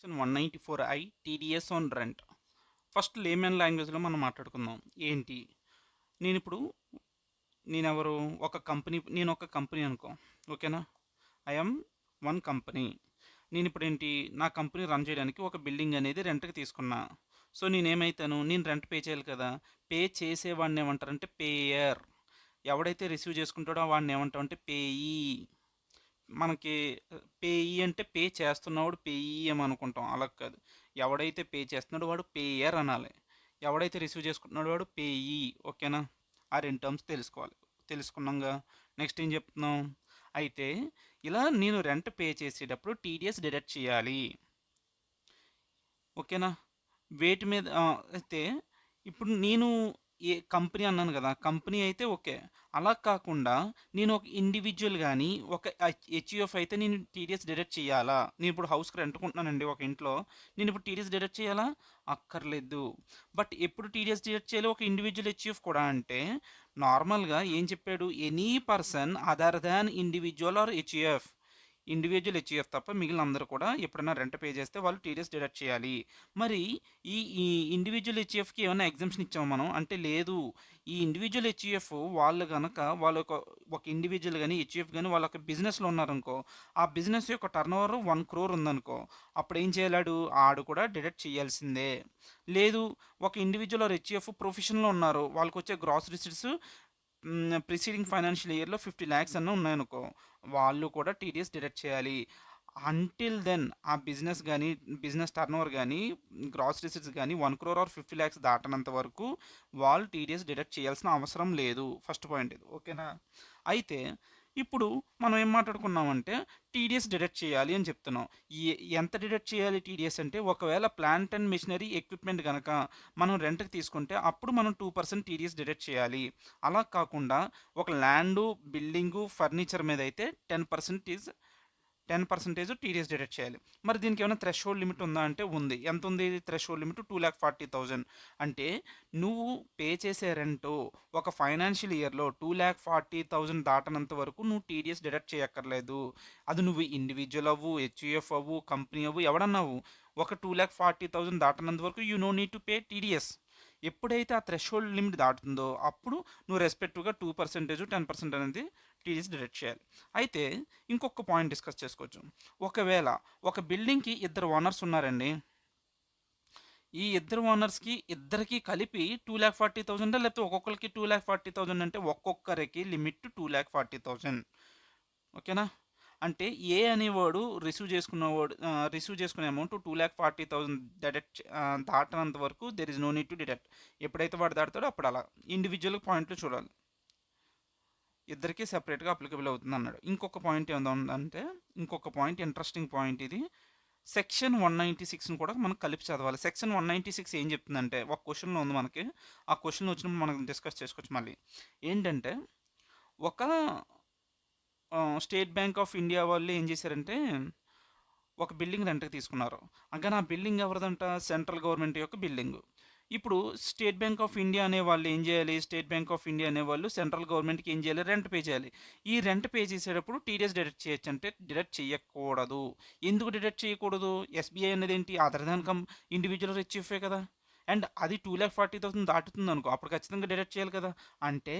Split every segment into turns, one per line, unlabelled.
Section 194 TDS on rent. First layman లాంగ్వేజ్లో మనం మాట్లాడుకుందాం. ఏంటి నేనిప్పుడు నేనెవరు నేను ఒక కంపెనీ అనుకో. ఓకేనా? I'm one company. నేనిప్పుడు ఏంటి, నా కంపెనీ రన్ చేయడానికి ఒక బిల్డింగ్ అనేది రెంట్కి తీసుకున్నా. సో నేను రెంట్ పే చేయాలి కదా. పే చేసేవాడిని ఏమంటారంటే పేయర్. ఎవడైతే రిసీవ్ చేసుకుంటాడో వాడిని ఏమంటామంటే పేయీ. మనకి పేయీ అంటే పే చేస్తున్నవాడు పేయీ ఏమనుకుంటాం, అలా కాదు. ఎవడైతే పే చేస్తున్నాడో వాడు పేయర్ అనాలి. ఎవడైతే రిసీవ్ చేసుకుంటున్నాడో వాడు పేయీ. ఓకేనా? ఆ రెండు టర్మ్స్ తెలుసుకోవాలి. తెలుసుకున్నాంగా. నెక్స్ట్ ఏం చెప్తున్నాం? అయితే ఇలా నేను రెంట్ పే చేసేటప్పుడు టీడీఎస్ డిడక్ట్ చేయాలి. ఓకేనా? వేటి మీద అయితే ఇప్పుడు నేను ఏ కంపెనీ అన్నాను కదా, కంపెనీ అయితే ఓకే. అలా కాకుండా నేను ఒక ఇండివిజువల్ కానీ ఒక హెచ్యుఎఫ్ అయితే నేను టీడీఎస్ డిడక్ట్ చేయాలా? నేను ఇప్పుడు హౌస్కి రెంట్కుంటున్నానండి ఒక ఇంట్లో. నేను ఇప్పుడు టీడీఎస్ డిడక్ట్ చేయాలా? అక్కర్లేదు. బట్ ఎప్పుడు టీడీఎస్ డిడక్ట్ చేయాలి ఒక ఇండివిజువల్ హెచ్యుఎఫ్ కూడా అంటే, నార్మల్గా ఏం చెప్పాడు, any person other than individual or HUF. Individual HUF తప్ప మిగిలిన అందరూ కూడా ఎప్పుడైనా రెంట్ పే చేస్తే వాళ్ళు టీడీఎస్ డిడక్ట్ చేయాలి. మరి ఈ ఈ ఇండివిజువల్ హెచ్యుఎఫ్కి ఏమైనా ఎగ్జామ్షన్ ఇచ్చాము మనం అంటే లేదు. ఈ ఇండివిజువల్ హెచ్యుఎఫ్ వాళ్ళు కనుక ఒక ఇండివిజువల్ కానీ హెచ్యుఎఫ్ కానీ వాళ్ళ ఒక బిజినెస్లో ఉన్నారనుకో, ఆ బిజినెస్ యొక్క టర్న్ ఓవర్ 1 crore ఉందనుకో, అప్పుడు ఏం చేయలేడు, ఆడు కూడా డిడక్ట్ చేయాల్సిందే. లేదు, ఒక ఇండివిజువల్ ఆర్ హెచ్యుఎఫ్ ప్రొఫెషన్లో ఉన్నారు, వాళ్ళకి వచ్చే గ్రాస్ రిసిట్స్ ప్రిసీడింగ్ ఫైనాన్షియల్ ఇయర్లో 50 lakhs అన్న ఉన్నాయనుకో, వాళ్ళు కూడా టీడీఎస్ డిడక్ట్ చేయాలి. అంటిల్ దెన్ ఆ బిజినెస్ టర్న్ ఓవర్ కానీ గ్రాస్ రిసిట్స్ కానీ 1 crore ఆర్ 50 lakhs దాటనంత వరకు వాళ్ళు టీడీఎస్ డిడక్ట్ చేయాల్సిన అవసరం లేదు. ఫస్ట్ పాయింట్ ఇది. ఓకేనా? అయితే ఇప్పుడు మనం ఏం మాట్లాడుకున్నామంటే టీడీఎస్ డిడక్ట్ చేయాలి అని చెప్తున్నాం. ఎంత డిడక్ట్ చేయాలి టీడీఎస్ అంటే, ఒకవేళ ప్లాంట్ అండ్ మెషినరీ ఎక్విప్మెంట్ కనుక మనం రెంట్కి తీసుకుంటే అప్పుడు మనం 2% టీడీఎస్ డిడక్ట్ చేయాలి. అలా కాకుండా ఒక ల్యాండు, బిల్డింగు, ఫర్నిచర్ మీద అయితే 10% టీడీఎస్ డిడక్ట్ చేయాలి. మరి దీనికి ఏమైనా థ్రెష్ హోల్డ్ లిమిట్ ఉందా అంటే ఉంది. ఎంత ఉంది థ్రెష్ హోల్డ్ లిమిట్? 2,40,000. అంటే నువ్వు పే చేసే రెంట్ ఒక ఫైనాన్షియల్ ఇయర్లో 2,40,000 దాటనంత వరకు నువ్వు టీడీఎస్ డిడక్ట్ చేయక్కర్లేదు. అది నువ్వు ఇండివిజువల్ అవ్వు, హెచ్యుఎఫ్ అవ్వు, కంపెనీ అవ్వు, ఎవడన్నావు, ఒక 2,40,000 దాటనంత వరకు you know need to pay TDS. ఎప్పుడైతే ఆ థ్రెష్ హోల్డ్ లిమిట్ దాటుతుందో అప్పుడు నువ్వు రెస్పెక్టివ్గా 2%, 10% అనేది టీడీఎస్ డిడక్ట్ చేయాలి. అయితే ఇంకొక పాయింట్ డిస్కస్ చేసుకోవచ్చు. ఒకవేళ ఒక బిల్డింగ్కి ఇద్దరు ఓనర్స్ ఉన్నారండి. ఈ ఇద్దరు ఓనర్స్కి ఇద్దరికి కలిపి 2,40,000, లేకపోతే ఒక్కొక్కరికి 2,40,000 అంటే ఒక్కొక్కరికి లిమిట్ 2,40,000. ఓకేనా? అంటే ఏ అనేవాడు రిసీవ్ చేసుకునే అమౌంట్ 2,40,000 డిడక్ట్ దాటనంత వరకు there is no need to deduct. ఎప్పుడైతే వాడు దాటుతాడో అప్పుడు అలా ఇండివిజువల్ పాయింట్లు చూడాలి. ఇద్దరికి సెపరేట్గా అప్లికబుల్ అవుతుంది అన్నాడు. ఇంకొక పాయింట్ ఏమైనా ఉందంటే, ఇంకొక పాయింట్, ఇంట్రెస్టింగ్ పాయింట్ ఇది. సెక్షన్ 196ని కూడా మనం కలిపి చదవాలి. సెక్షన్ 196 ఏం చెప్తుందంటే, ఒక క్వశ్చన్లో ఉంది మనకి. ఆ క్వశ్చన్ వచ్చినప్పుడు మనం డిస్కస్ చేసుకోవచ్చు మళ్ళీ. ఏంటంటే, ఒక స్టేట్ బ్యాంక్ ఆఫ్ ఇండియా వాళ్ళు ఏం చేశారంటే ఒక బిల్డింగ్ రెంట్కి తీసుకున్నారు. కానీ ఆ బిల్డింగ్ ఎవరిదంట? సెంట్రల్ గవర్నమెంట్ యొక్క బిల్డింగ్. ఇప్పుడు స్టేట్ బ్యాంక్ ఆఫ్ ఇండియా అనేవాళ్ళు సెంట్రల్ గవర్నమెంట్కి ఏం చేయాలి? రెంట్ పే చేయాలి. ఈ రెంట్ పే చేసేటప్పుడు టీడీఎస్ డిడక్ట్ చేయొచ్చు అంటే డిడక్ట్ చేయకూడదు. ఎందుకు డిడక్ట్ చేయకూడదు? ఎస్బీఐ అనేది ఏంటి? అదర్ దాన్ ఇండివిజువల్ హెచ్ఎఫ్ఏ కదా. అండ్ అది 2,40,000 దాటుతుంది అనుకో, అప్పుడు ఖచ్చితంగా డిడక్ట్ చేయాలి కదా. అంటే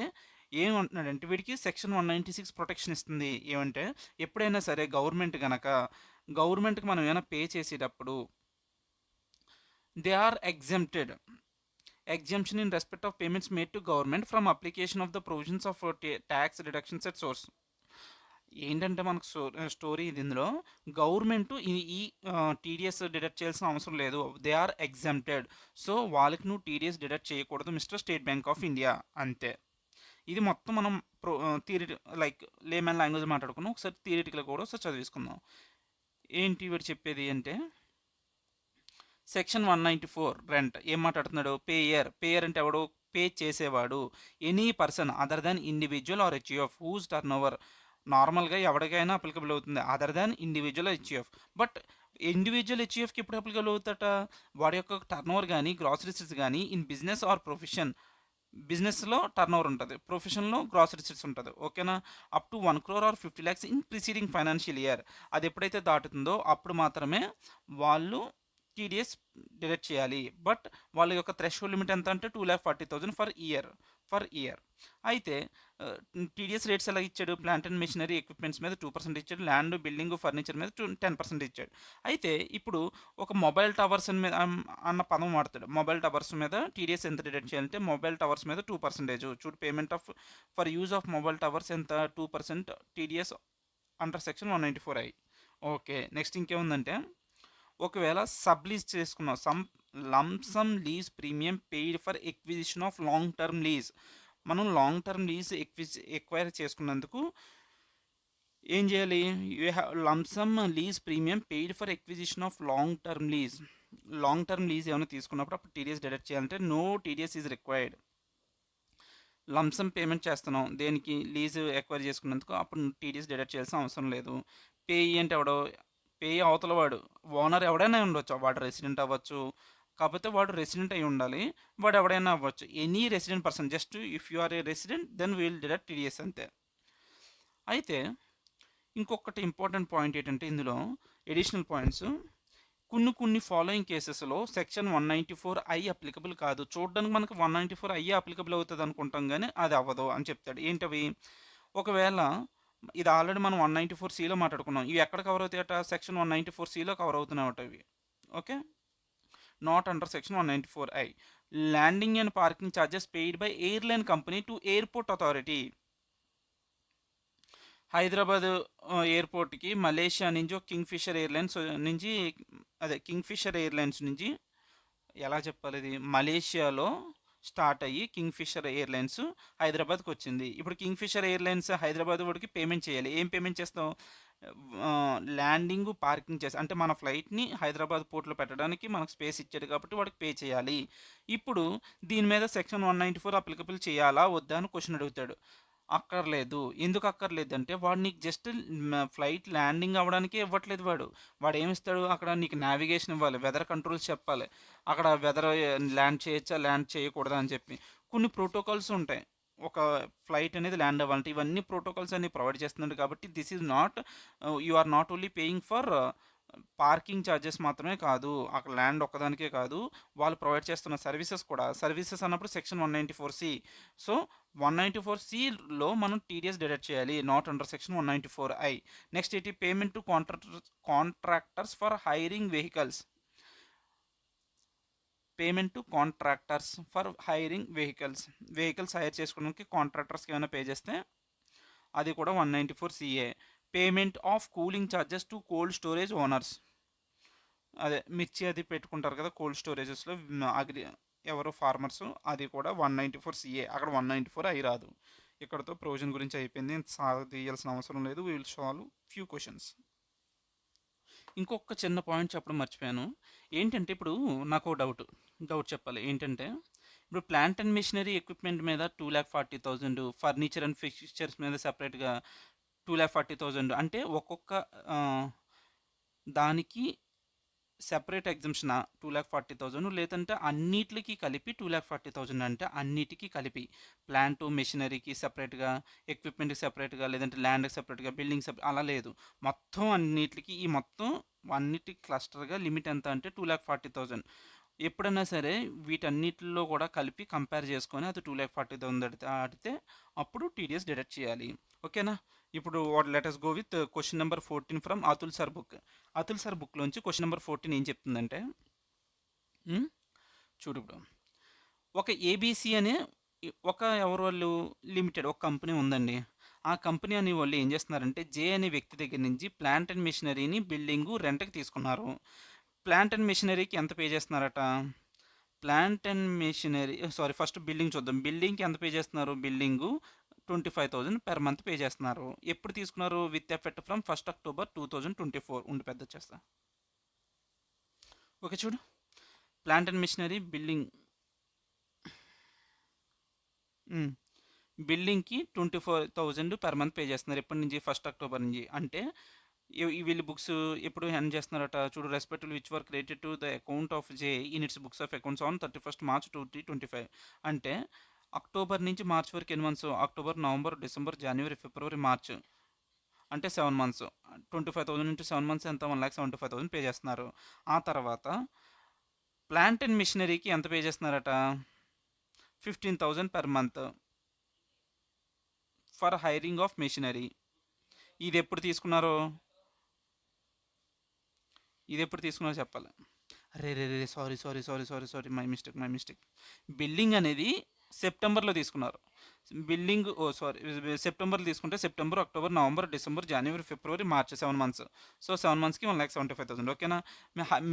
ఏమంటున్నాడంటే, వీడికి సెక్షన్ 196 ప్రొటెక్షన్ ఇస్తుంది. ఏమంటే, ఎప్పుడైనా సరే గవర్నమెంట్కి మనం ఏమైనా పే చేసేటప్పుడు they are exemption in respect of payments made to government from application of the provisions of tax reductions at source. ఏంటంటే మనకు స్టోరీ ఇది. ఇందులో గవర్నమెంట్ ఈ టీడీఎస్ డిడక్ట్ చేయాల్సిన అవసరం లేదు. They are exempted. సో వాళ్ళకి నువ్వు టీడీఎస్ డిడక్ట్ చేయకూడదు mister state Bank of India, అంతే. ఇది మొత్తం మనం లైక్ లేమన్ లాంగ్వేజ్ మాట్లాడుకున్నాం. ఒకసారి థియరిటికల్ కూడా ఒకసారి చదివేసుకుందాం. ఏంటి వీడు చెప్పేది అంటే, సెక్షన్ 194 రెంట్ ఏం మాట్లాడుతున్నాడు? పేయర్ అంటే ఎవడు? పే చేసేవాడు. Any person other than individual or HUF whose turn over. నార్మల్గా ఎవరికైనా అప్లికబుల్ అవుతుంది other than individual HUF. But individual హెచ్యుఎఫ్కి ఎప్పుడు అప్లికబుల్ అవుతాట? వాడి యొక్క టర్న్ ఓవర్ కానీ గ్రాస్ రిసిట్స్ కానీ ఇన్ బిజినెస్ ఆర్ ప్రొఫెషన్ బిజినెస్‌లో టర్నోవర్ ఉంటది. ప్రొఫెషన్‌లో గ్రాస్ రిసీట్స్ ఉంటది. ఓకేనా? Up to 1,00,00,000 or 50,00,000 in preceding financial year. అది ఎప్పుడైతే దాటుతుందో అప్పుడు మాత్రమే వాళ్ళు టీడీఎస్ డిడక్ట్ చేయాలి. బట్ వాళ్ళ యొక్క థ్రెషోల్డ్ లిమిట్ ఎంత అంటే 2,40,000 ఫర్ ఇయర్. అయితే టీడీఎస్ రేట్స్ ఎలా ఇచ్చాడు? ప్లాంట్ అండ్ మెషినరీ ఎక్విప్‌మెంట్స్ మీద 2% ఇచ్చాడు. ల్యాండ్, బిల్డింగ్, ఫర్నిచర్ మీద 10% ఇచ్చాడు. అయితే ఇప్పుడు ఒక మొబైల్ టవర్స్ మీద అన్న పదం వాడతాడు. మొబైల్ టవర్స్ మీద టీడీఎస్ ఎంత డిడక్ట్ చేయాలంటే మొబైల్ టవర్స్ మీద 2% చూడు payment of for use of mobile towers ఎంత 2% టీడీఎస్ అండర్ సెక్షన్ 194ఐ. ఓకే. నెక్స్ట్ ఇంకేముందంటే ఒకవేళ సబ్ లీజ్ చేసుకున్నాం lump sum lease premium paid for acquisition of long term lease. మనం లాంగ్ టర్మ్ లీజ్ ఎక్వైర్ చేసుకున్నందుకు ఏం చేయాలి? You have lump sum lease premium paid for acquisition of long term lease. Long term lease ఏమైనా తీసుకున్నప్పుడు అప్పుడు TDS deduct చేయాలంటే no TDS is required. Lump sum payment చేస్తున్నాం దేనికి? లీజ్ ఎక్వైర్ చేసుకున్నందుకు అప్పుడు టీడీఎస్ డిడక్ట్ చేయాల్సిన అవసరం లేదు. పేయి అంటే ఎవడో పేయి అవతల వాడు ఓనర్ ఎవడైనా ఉండొచ్చు. వాడు రెసిడెంట్ అవ్వచ్చు. కాకపోతే వాడు రెసిడెంట్ అయి ఉండాలి. వాడు ఎవడైనా అవ్వచ్చు. Any resident person just if you are a resident then will deduct TDS అంతే. అయితే ఇంకొకటి ఇంపార్టెంట్ పాయింట్ ఏంటంటే ఇందులో ఎడిషనల్ పాయింట్స్ కొన్ని ఫాలోయింగ్ కేసెస్లో సెక్షన్ 194ఐ అప్లికబుల్ కాదు. చూడడానికి మనకు 194ఐ అప్లికబుల్ అవుతుంది అనుకుంటాం కానీ అది అవ్వదు అని చెప్తాడు. ఏంటవి? ఒకవేళ ఇది ఆల్రెడీ మనం 194సిలో మాట్లాడుకున్నాం. ఇవి ఎక్కడ కవర్ అవుతాయట? సెక్షన్ 194సిలో కవర్ అవుతున్నాయట ఇవి. ఓకే, నాట్ అండర్ సెక్షన్ 194ఐ. Landing and parking charges paid by airline company to airport authority. Hyderabad ఎయిర్పోర్ట్కి మలేషియా నుంచి ఒక కింగ్ఫిషర్ ఎయిర్లైన్స్ నుంచి కింగ్ఫిషర్ ఎయిర్లైన్స్ నుంచి ఎలా చెప్పాలి ఇది? మలేషియాలో స్టార్ట్ అయ్యి కింగ్ఫిషర్ ఎయిర్లైన్స్ హైదరాబాద్కి వచ్చింది. ఇప్పుడు కింగ్ఫిషర్ ఎయిర్లైన్స్ హైదరాబాద్ వాడికి పేమెంట్ చేయాలి. ఏం పేమెంట్ చేస్తాం? ల్యాండింగ్ పార్కింగ్ చేసి అంటే మన ఫ్లైట్ని హైదరాబాద్ పోర్ట్లో పెట్టడానికి మనకు స్పేస్ ఇచ్చాడు కాబట్టి వాడికి పే చేయాలి. ఇప్పుడు దీని మీద సెక్షన్ 194 అప్లికబుల్ చేయాలా వద్దా అని క్వశ్చన్ అడుగుతాడు. అక్కర్లేదు. ఎందుకు అక్కర్లేదు అంటే వాడు నీకు జస్ట్ ఫ్లైట్ ల్యాండింగ్ అవ్వడానికే ఇవ్వట్లేదు వాడు. వాడు ఏమిస్తాడు? అక్కడ నీకు నావిగేషన్ ఇవ్వాలి, వెదర్ కంట్రోల్స్ చెప్పాలి, అక్కడ వెదర్ ల్యాండ్ చేయొచ్చా ల్యాండ్ చేయకూడదా అని చెప్పి కొన్ని ప్రోటోకాల్స్ ఉంటాయి. ఒక ఫ్లైట్ అనేది ల్యాండ్ అవ్వాలంటే ఇవన్నీ ప్రోటోకాల్స్ అన్ని ప్రొవైడ్ చేస్తున్నాడు కాబట్టి this is not you are not only paying for parking charges మాత్రమే కాదు, అక్కడ ల్యాండ్ ఒక్కదానికే కాదు, వాళ్ళు ప్రొవైడ్ చేస్తున్న సర్వీసెస్ కూడా. సర్వీసెస్ అన్నప్పుడు సెక్షన్ 194సి. సో 194సిలో మనం టీడీఎస్ డిడక్ట్ చేయాలి, నాట్ అండర్ సెక్షన్ 194ఐ. నెక్స్ట్ ఏంటి? Payment to contractors for hiring vehicles. Payment to contractors for hiring vehicles hire చేసుకోవడానికి కాంట్రాక్టర్స్కి ఏమైనా పే చేస్తే అది కూడా 194సిఏ. Payment of cooling charges to cold storage owners. అదే మిర్చి అది పెట్టుకుంటారు కదా కోల్డ్ స్టోరేజెస్లో ఎవరో ఫార్మర్స్, అది కూడా 194సిఏ. అక్కడ 194ఐ రాదు. ఇక్కడతో ప్రొవిజన్ గురించి అయిపోయింది. తీయాల్సిన అవసరం లేదు. We will solve few questions. ఇంకొక చిన్న పాయింట్ చెప్పడం మర్చిపోయాను. ఏంటంటే ఇప్పుడు నాకు డౌట్ చెప్పాలి. ఏంటంటే ఇప్పుడు ప్లాంట్ అండ్ మిషనరీ ఎక్విప్మెంట్ మీద 2,40,000, ఫర్నిచర్ అండ్ ఫిక్చర్స్ మీద సెపరేట్గా 2,40,000 అంటే ఒక్కొక్క దానికి సెపరేట్ ఎగ్జంప్షన్ 2,40,000 లేదంటే అన్నిటికి కలిపి 2,40,000 అంటే అన్నిటికీ కలిపి ప్లాంట్ మెషినరీకి సెపరేట్గా, ఎక్విప్మెంట్కి సెపరేట్గా, లేదంటే ల్యాండ్కి సెపరేట్గా, బిల్డింగ్ సెపరేట్ అలా లేదు. మొత్తం అన్నిటికి ఈ మొత్తం అన్నిటికి క్లస్టర్గా లిమిట్ ఎంత అంటే 2,40,000. ఎప్పుడైనా సరే వీటన్నిటిలో కూడా కలిపి కంపేర్ చేసుకొని అది 2,40,000 ఆడితే అప్పుడు టీడీఎస్ డిడక్ట్ చేయాలి. ఓకేనా? ఇప్పుడు let us go with question number 14 from Atul sir book. Atul sir బుక్లోంచి క్వశ్చన్ నెంబర్ 14 ఏం చెప్తుందంటే చూడు, ఇప్పుడు ఒక ఏబీసీ అనే ఒక ఎవరు వాళ్ళు లిమిటెడ్ ఒక కంపెనీ ఉందండి. ఆ కంపెనీ అనే వాళ్ళు ఏం చేస్తున్నారంటే జే అనే వ్యక్తి దగ్గర నుంచి ప్లాంట్ అండ్ మెషినరీని బిల్డింగు రెంట్కి తీసుకున్నారు. ప్లాంట్ అండ్ మెషినరీకి ఎంత పే చేస్తున్నారట? Plant and machinery first building చూద్దాం. బిల్డింగ్కి ఎంత పే చేస్తున్నారు? బిల్డింగు 25,000 పెర్ మంత్ పే చేస్తున్నారు. ఎప్పుడు తీసుకున్నారు? With effect from 1 October 2024. ఉండి పెద్ద చేస్తా. ఓకే చూడు, ప్లాంట్ అండ్ మిషనరీ బిల్డింగ్కి 24,000 పెర్ మంత్ పే చేస్తున్నారు. ఎప్పటి నుంచి? 1 అక్టోబర్ నుంచి. అంటే వీళ్ళు బుక్స్ ఎప్పుడు హ్యాండ్ చేస్తున్నారట చూడు. Respective which were created to the account of J in it's books of accounts on 31st March 2025. అంటే అక్టోబర్ నుంచి మార్చ్ వరకు ఎన్ని months? October, November, December, January, February, March. అంటే 7 మంత్స్. 25,000 ఇంటూ 7 మంత్స్ ఎంత? 1,75,000 pay చేస్తున్నారు. ఆ తర్వాత ప్లాంట్ అండ్ మిషనరీకి ఎంత పే చేస్తున్నారట? 15,000 per month for hiring of machinery. ఇది ఎప్పుడు తీసుకున్నారో చెప్పాలి. అరే రే రే sorry sorry sorry sorry sorry my mistake. Building అనేది సెప్టెంబర్లో తీసుకున్నారు. బిల్డింగ్ సారీ, సెప్టెంబర్లో తీసుకుంటే September, October, November, December, January, February, March 7 months. So 7 మంత్స్కి 1,75,000. ఓకేనా?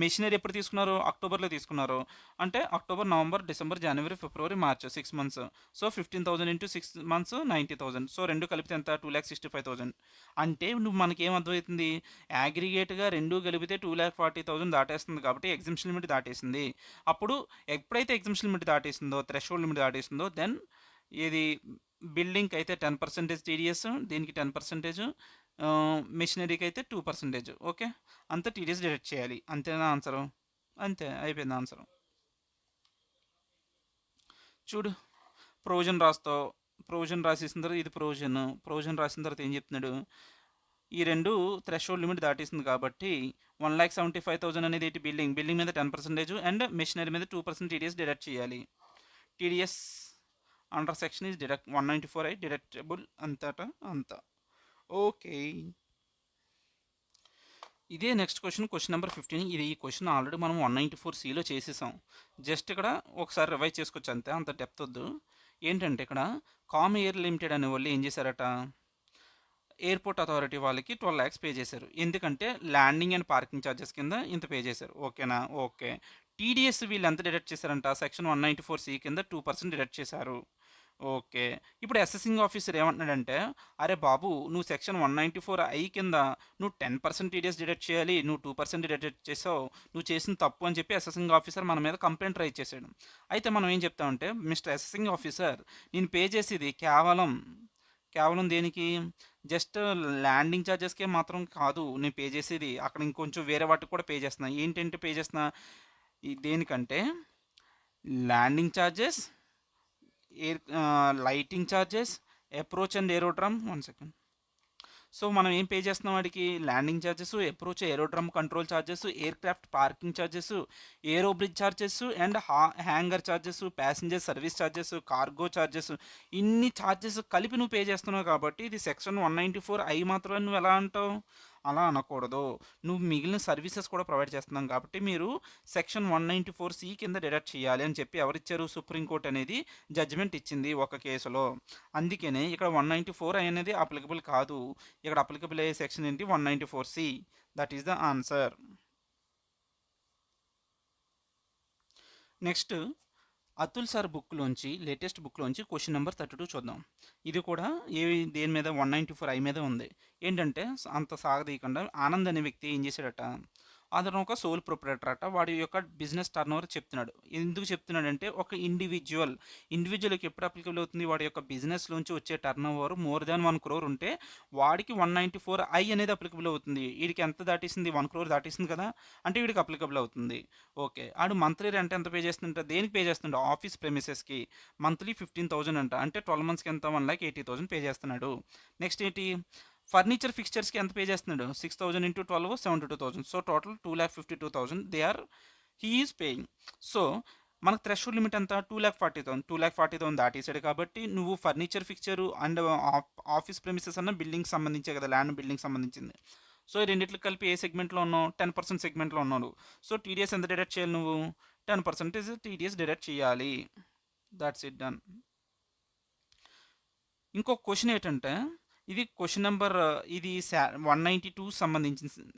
మెషినరీ ఎప్పుడు తీసుకున్నారు? అక్టోబర్లో తీసుకున్నారు. అంటే October, November, December, January, February, March 6 months. So 15,000 into 6 months 90,000. So రెండు కలిపితే ఎంత? 2,65,000. అంటే నువ్వు మనకేం అర్థమవుతుంది? అగ్రిగేట్గా రెండు కలిపితే 2,40,000 దాటేస్తుంది కాబట్టి ఎగ్జిబిషన్ లిమిట్ దాటేసింది. అప్పుడు ఎప్పుడైతే ఎగ్జిబిషన్ లిమిట్ దాటేసిందో, థ్రెషోల్డ్ లిమిట్ దాటేసిందో, దెన్ ఇది బిల్డింగ్కి అయితే 10% టీడీఎస్, దీనికి 10%, మిషనరీకి అయితే 2%. ఓకే, అంత టీడీఎస్ డిడక్ట్ చేయాలి. అంతేనా ఆన్సరు? అంతే, అయిపోయింది ఆన్సరు. చూడు, ప్రొవిజన్ రాస్తావు. ప్రొవిజన్ రాసేసిన తర్వాత ఇది ప్రొవిజన్ రాసిన తర్వాత ఏం చెప్తున్నాడు? ఈ రెండు థ్రెషోల్డ్ లిమిట్ దాటేసింది కాబట్టి 1,75,000 అనేది ఏంటి? బిల్డింగ్ మీద 10% అండ్ మిషనరీ మీద 2% టీడీఎస్ డిడక్ట్ చేయాలి. TDS under section is deduct 194 deductible అంతటా అంత. ఓకే, ఇదే నెక్స్ట్ క్వశ్చన్ నెంబర్ 15. ఈ క్వశ్చన్ ఆల్రెడీ మనం 194Cలో చేసేసాం. జస్ట్ ఇక్కడ ఒకసారి రివైజ్ చేసుకోవచ్చు అంతే, అంత డెప్త్ వద్దు. ఏంటంటే ఇక్కడ కామ్ ఎయిర్ లిమిటెడ్ అనే వాళ్ళు ఏం చేశారట? ఎయిర్పోర్ట్ అథారిటీ వాళ్ళకి 12 lakhs పే చేశారు. ఎందుకంటే ల్యాండింగ్ అండ్ పార్కింగ్ ఛార్జెస్ కింద ఇంత పే చేశారు. ఓకేనా? ఓకే. టీడీఎస్ వీళ్ళు ఎంత డిడక్ట్ చేశారంట? సెక్షన్ 194C కింద 2% డిడక్ట్ చేశారు. ఓకే. ఇప్పుడు అసెసింగ్ ఆఫీసర్ ఏమంటున్నాడంటే, అరే బాబు, నువ్వు సెక్షన్ 194I కింద నువ్వు 10% టీడీఎస్ డిడక్ట్ చేయాలి, నువ్వు 2% డిడక్ట్ చేసావు, నువ్వు చేసిన తప్పు అని చెప్పి అసెసింగ్ ఆఫీసర్ మన మీద కంప్లైంట్ రైజ్ చేశాడు. అయితే మనం ఏం చెప్తామంటే, మిస్టర్ అసెసింగ్ ఆఫీసర్, నేను పే చేసేది కేవలం దేనికి? జస్ట్ ల్యాండింగ్ ఛార్జెస్కే మాత్రం కాదు నేను పే చేసేది, అక్కడ ఇంకొంచెం వేరే వాటికి కూడా పే చేస్తున్నా. ఏంటంటే పే చేస్తున్నా? దేనికంటే landing charges, air lighting charges, approach and aerodrome. 1 second. సో మనం ఏం పే చేస్తున్నాం వాడికి? Landing charges, approach aerodrome control charges, aircraft parking charges, aero bridge charges and hangar charges, passenger service charges, cargo charges, ఇన్ని charges కలిపి నువ్వు pay చేస్తున్నావు. కాబట్టి ఇది సెక్షన్ 194I మాత్రమే. నువ్వు ఎలా అంటావు? అలా అనకూడదు. నువ్వు మిగిలిన సర్వీసెస్ కూడా ప్రొవైడ్ చేస్తున్నాం కాబట్టి మీరు సెక్షన్ 194C కింద డిడక్ట్ చేయాలి అని చెప్పి ఎవరిచ్చారు? సుప్రీంకోర్టు అనేది జడ్జిమెంట్ ఇచ్చింది ఒక కేసులో. అందుకనే ఇక్కడ 194I అనేది అప్లికబుల్ కాదు. ఇక్కడ అప్లికబుల్ అయ్యే సెక్షన్ ఏంటి? 194C. That is the answer. Next, Atul sir బుక్లోంచి, లేటెస్ట్ బుక్లోంచి క్వశ్చన్ నెంబర్ 32 చూద్దాం. ఇది కూడా దేని మీద? 194I మీద ఉంది. ఏంటంటే అంత సాగదీయకుండా ఆనంద్ అనే వ్యక్తి ఏం చేశాడట? అతను ఒక సోల్ ప్రొపరేటర్ అట. వాడి యొక్క బిజినెస్ టర్న్ ఓవర్ చెప్తున్నాడు. ఎందుకు చెప్తున్నాడంటే, ఒక ఇండివిజువల్కి ఎప్పుడు అప్లికబుల్ అవుతుంది? వాడి యొక్క బిజినెస్లోంచి వచ్చే turn over more than 1 crore ఉంటే వాడికి 194I అనేది అప్లికబుల్ అవుతుంది. వీడికి ఎంత దాటేసింది? 1 crore దాటేసింది కదా, అంటే వీడికి అప్లికబుల్ అవుతుంది. ఓకే. ఆడు మంత్లీ రెంట్ ఎంత పే చేస్తుంటే? దేనికి పే చేస్తుండే? ఆఫీస్ ప్రెమిసెస్కి మంత్లీ 15,000 అంట. అంటే 12 monthsకి ఎంత? 1,80,000 పే చేస్తున్నాడు. నెక్స్ట్ ఏంటి? ఫర్నిచర్ ఫిక్స్చర్స్కి ఎంత పే చేస్తున్నాడు? 6,000 into 12 72,000. So total 2,52,000 he is paying. So మనకు థ్రెషోల్డ్ లిమిట్ ఎంత? 2,40,000 దాటేసాడు. కాబట్టి నువ్వు furniture fixture and office premises అన్న బిల్డింగ్ సంబంధించే కదా, ల్యాండ్ బిల్డింగ్ సంబంధించింది. సో ఈ రెండిట్లకి కలిపి ఏ సెగ్మెంట్లో ఉన్నావు? 10% సెగ్మెంట్లో ఉన్నావు. సో టీడీఎస్ ఎంత డిడక్ట్ చేయాలి? నువ్వు 10% టీడీఎస్ డిడక్ట్ చేయాలి. That's it, done. ఇంకొక క్వశ్చన్ ఏంటంటే, ఇది క్వశ్చన్ నెంబర్, ఇది 192 సంబంధించింది.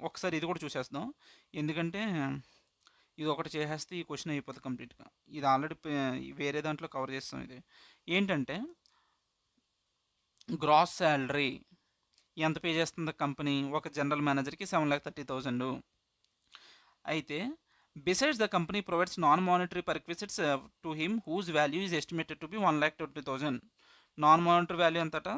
ఒకసారి ఇది కూడా చూసేద్దాం. ఎందుకంటే ఇది ఒకటి చేసేస్తే ఈ క్వశ్చన్ అయిపోతుంది కంప్లీట్గా. ఇది ఆల్రెడీ వేరే దాంట్లో కవర్ చేస్తాం. ఇది ఏంటంటే, గ్రాస్ శాలరీ ఎంత పే చేస్తుంది కంపెనీ ఒక జనరల్ మేనేజర్కి? 7,30,000. అయితే besides the company provides non-monetary perquisites to him whose value is estimated to be 1,20,000. Non monetary value ఎంతట?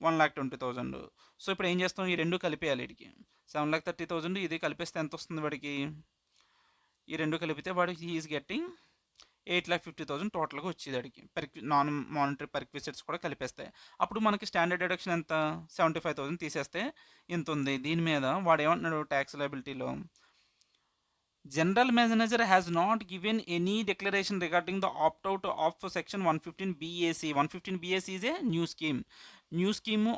1,20,000. సో ఇప్పుడు ఏం చేస్తాం? ఈ రెండు కలిపేయాలి. వీడికి 7,30,000 ఇది కలిపేస్తే ఎంత వస్తుంది వాడికి? ఈ రెండు కలిపితే వాడు హీ ఈజ్ గెట్టింగ్ 8,50,000 టోటల్గా వచ్చేది అడిగి నాన్ మానిటరీ పర్క్విజిట్స్ కూడా కలిపేస్తాయి. అప్పుడు మనకి స్టాండర్డ్ డిడక్షన్ ఎంత 75,000 తీసేస్తే ఇంత ఉంది. దీని మీద వాడు ఏమంటున్నాడు ట్యాక్స్ లయబిలిటీలో, general manager has not given any declaration regarding the opt out of section 115 BAC. 115 BAC is a new scheme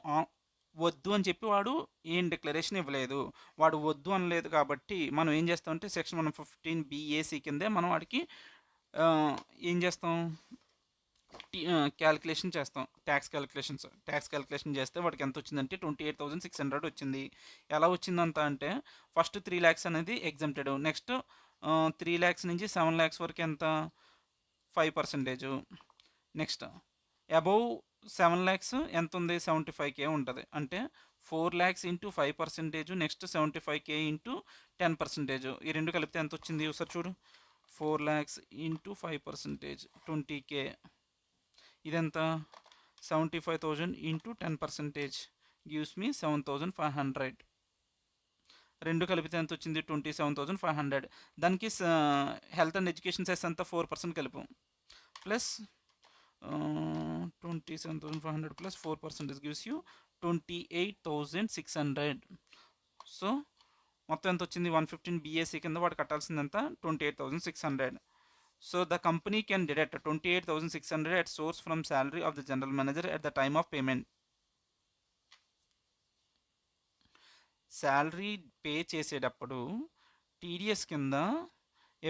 వద్దు అని చెప్పి వాడు ఏం డిక్లరేషన్ ఇవ్వలేదు. వాడు వద్దు అనలేదు కాబట్టి మనం ఏం చేస్తామంటే సెక్షన్ 115 BAC కిందే మనం వాడికి ఏం చేస్తాం, క్యాలిక్యులేషన్ చేస్తాం. ట్యాక్స్ క్యాలిక్యులేషన్ చేస్తే వాడికి ఎంత వచ్చిందంటే 28,600 వచ్చింది. ఎలా వచ్చిందంత అంటే ఫస్ట్ 3 lakhs అనేది ఎగ్జామ్టెడ్, నెక్స్ట్ 3 lakhs నుంచి 7 lakhs వరకు ఎంత 5%, నెక్స్ట్ అబౌవ్ 7 lakhs ఎంత ఉంది 75K ఉంటుంది. అంటే 4 lakhs into 5%, next 75K into 10%. ఈ రెండు కలిపితే ఎంత వచ్చింది ఒకసారి చూడు. 4 lakhs ఇంటూ 5% 20K, ఇదెంత 75,000 ఇంటూ 10% గివ్స్ మీ 7,500. రెండు కలిపితే ఎంత వచ్చింది 27,500. దానికి హెల్త్ అండ్ ఎడ్యుకేషన్ సెస్ అంతా 4% కలిపాం, plus 27,500 plus 4% gives you 28,600. So మొత్తం ఎంత వచ్చింది 115 BAC కింద వాడు కట్టాల్సింది ఎంత 28,600. So the company can deduct 28,600 at source from salary of the general manager at the time of payment. Salary pay చేసేటప్పుడు టీడీఎస్ కింద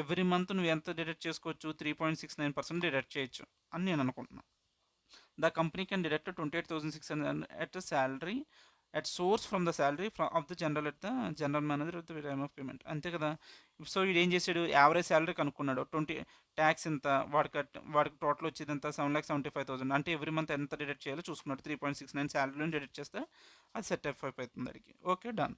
ఎవ్రీ మంత్ నువ్వు ఎంత డిడక్ట్ చేసుకోవచ్చు 3.69% డిడక్ట్ చేయొచ్చు అని నేను అనుకుంటున్నాను. The company can deduct 28,600 at salary at source from the salary of the general manager at the time of payment. అంతే కదా. సో వీడు ఏం చేశాడు, యావరేజ్ శాలరీ కనుక్కున్నాడు. ట్యాక్స్ ఎంత వాడికి టోటల్ వచ్చేది ఎంత 7,75,000. అంటే ఎవ్రీ మంత్ ఎంత డిడక్ట్ చేయాలో చూసుకున్నాడు. 3.69 శాలరీలో డిడక్ట్ చేస్తే అది సెట్ అయిపోతుంది అడిగి. Okay, done.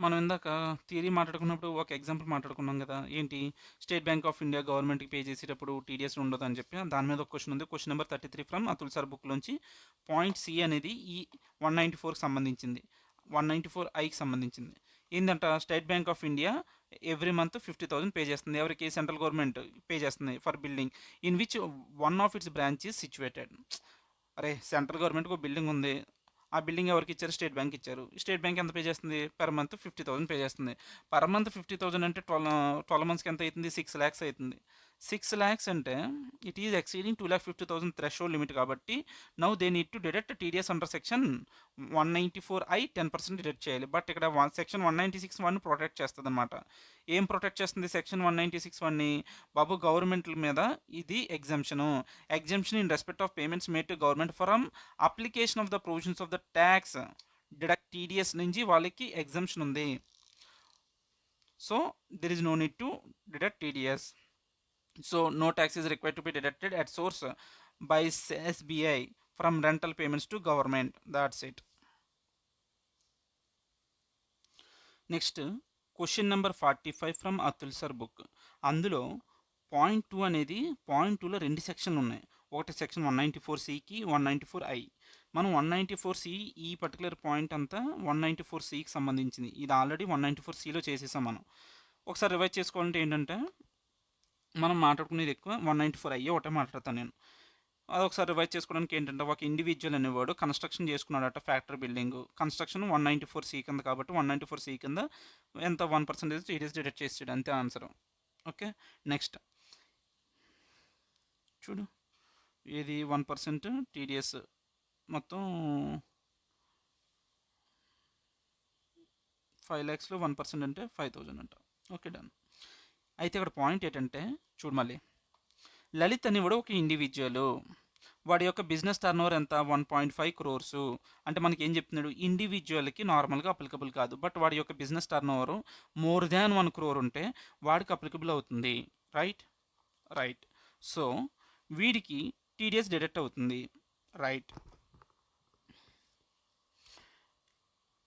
మనం ఇందాక థియరీ మాట్లాడుకున్నప్పుడు ఒక ఎగ్జాంపుల్ మాట్లాడుకున్నాం కదా, ఏంటి, స్టేట్ బ్యాంక్ ఆఫ్ ఇండియా గవర్నమెంట్కి పే చేసేటప్పుడు టీడీఎస్ ఉండదు అని చెప్పి. దాని మీద ఒక క్వశ్చన్ ఉంది. Question number 33 from Atul sir బుక్లోంచి. పాయింట్ సి అనేది ఈ 194కి సంబంధించింది, 194Iకి సంబంధించింది. ఏంటంట, State Bank of India every month 50,000 pay చేస్తుంది. ఎవరికి, సెంట్రల్ గవర్నమెంట్ పే చేస్తుంది for building in which one of its branch is situated. అరే, సెంట్రల్ గవర్నమెంట్కి ఒక బిల్డింగ్ ఉంది, ఆ బిల్డింగ్ ఎవరికి ఇచ్చారు, స్టేట్ బ్యాంక్ ఇచ్చారు. స్టేట్ బ్యాంక్ ఎంత పే చేస్తుంది, పర్ మంత్ 50,000 పే చేస్తుంది. పర్ మంత్ 50,000 అంటే 12 monthsకి ఎంత అవుతుంది, 6 lakhs అవుతుంది. 6 lakhs అంటే it is exceeding 2,50,000 threshold limit కాబట్టి now they need to deduct TDS under section 194I 10% deduct చేయాలి. బట్ ఇక్కడ సెక్షన్ 196(1) ప్రొటెక్ట్ చేస్తుంది అనమాట. ఏం ప్రొటెక్ట్ చేస్తుంది సెక్షన్ 196(1)ని, బాబు గవర్నమెంట్ల మీద ఇది exemption in respect of payments made to government from application of the provisions of the tax deduct TDS నుంచి వాళ్ళకి ఎగ్జంప్షన్ ఉంది. So there is no need to deduct TDS. So no tax is required to be deducted at source by SBI from rental payments to government. That's it. Next, question number 45 from Atul sir book. అందులో point 2 అనేది, point 2లో 2 సెక్షన్లు ఉన్నాయి. ఒకటి section 194Cకి 194I. మనం 194C ఈ particular point అంతా 194Cకి సంబంధించింది. ఇది ఆల్రెడీ 194Cలో చేసేసాం మనం. ఒకసారి రివైజ్ చేసుకోవాలంటే ఏంటంటే, మనం మాట్లాడుకునేది ఎక్కువ 194I ఒకటే మాట్లాడతాను నేను. అది ఒకసారి రివైజ్ చేసుకోవడానికి ఏంటంటే, ఒక ఇండివిజువల్ అనేవాడు కన్స్ట్రక్షన్ చేసుకున్నాడట, ఫ్యాక్టరీ బిల్డింగ్ కన్స్ట్రక్షన్ 194C కింద కాబట్టి 194C కింద ఎంత 1% టీడీఎస్ డిడక్ట్ చేసాడు, అంతే ఆన్సర్. ఓకే, నెక్స్ట్ చూడు, ఇది 1% టీడీఎస్ మొత్తం 5 lakhsలో 1% అంటే 5,000 అంట. Okay, done. అయితే ఇక్కడ పాయింట్ ఏంటంటే చూడు, మళ్ళీ లలిత్ అనేవాడు ఒక ఇండివిజువల్, వాడి యొక్క బిజినెస్ టర్నోవర్ ఎంత 1.5 crores. అంటే మనకి ఏం చెప్తున్నాడు, ఇండివిజువల్కి నార్మల్గా అప్లికబుల్ కాదు, బట్ వాడి యొక్క business turnover more than 1 crore ఉంటే వాడికి అప్లికబుల్ అవుతుంది. రైట్. సో వీడికి టీడీఎస్ డిడక్ట్ అవుతుంది. రైట్.